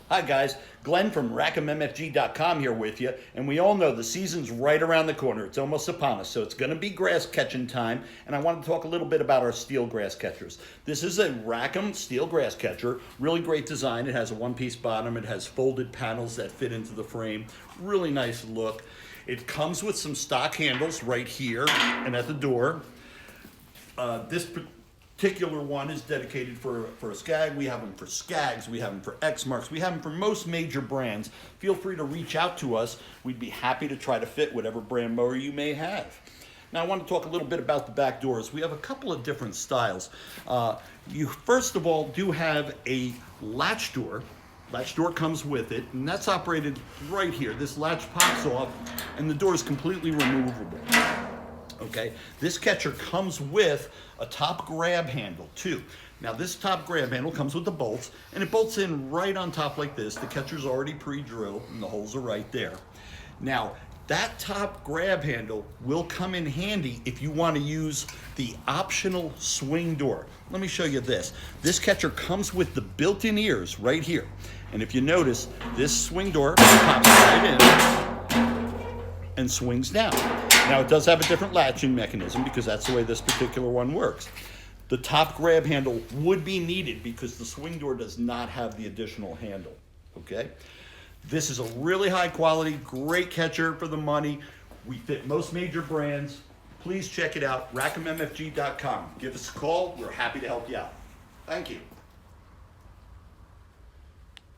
Hi guys, Glenn from Rack'emMFG.com here with you, and we all know the season's right around the corner. It's almost upon us, so it's going to be grass catching time, and I want to talk a little bit about our steel grass catchers. This is a Rackham steel grass catcher, really great design. It has a one-piece bottom, it has folded panels that fit into the frame, really nice look. It comes with some stock handles right here and at the door. This particular one is dedicated for a Skag. We have them for Skags, we have them for Exmarks, we have them for most major brands. Feel free to reach out to us. We'd be happy to try to fit whatever brand mower you may have. Now I want to talk a little bit about the back doors. We have a couple of different styles. You first of all do have a latch door. Latch door comes with it, and that's operated right here. This latch pops off, and the door is completely removable. Okay, this catcher comes with a top grab handle too. Now this top grab handle comes with the bolts, and it bolts in right on top like this. The catcher's already pre-drilled and the holes are right there. Now that top grab handle will come in handy if you want to use the optional swing door. Let me show you this. This catcher comes with the built-in ears right here. And if you notice, this swing door pops right in and swings down. Now it does have a different latching mechanism because that's the way this particular one works. The top grab handle would be needed because the swing door does not have the additional handle, okay? This is a really high quality, great catcher for the money. We fit most major brands. Please check it out, Rack'emMFG.com. Give us a call, we're happy to help you out. Thank you.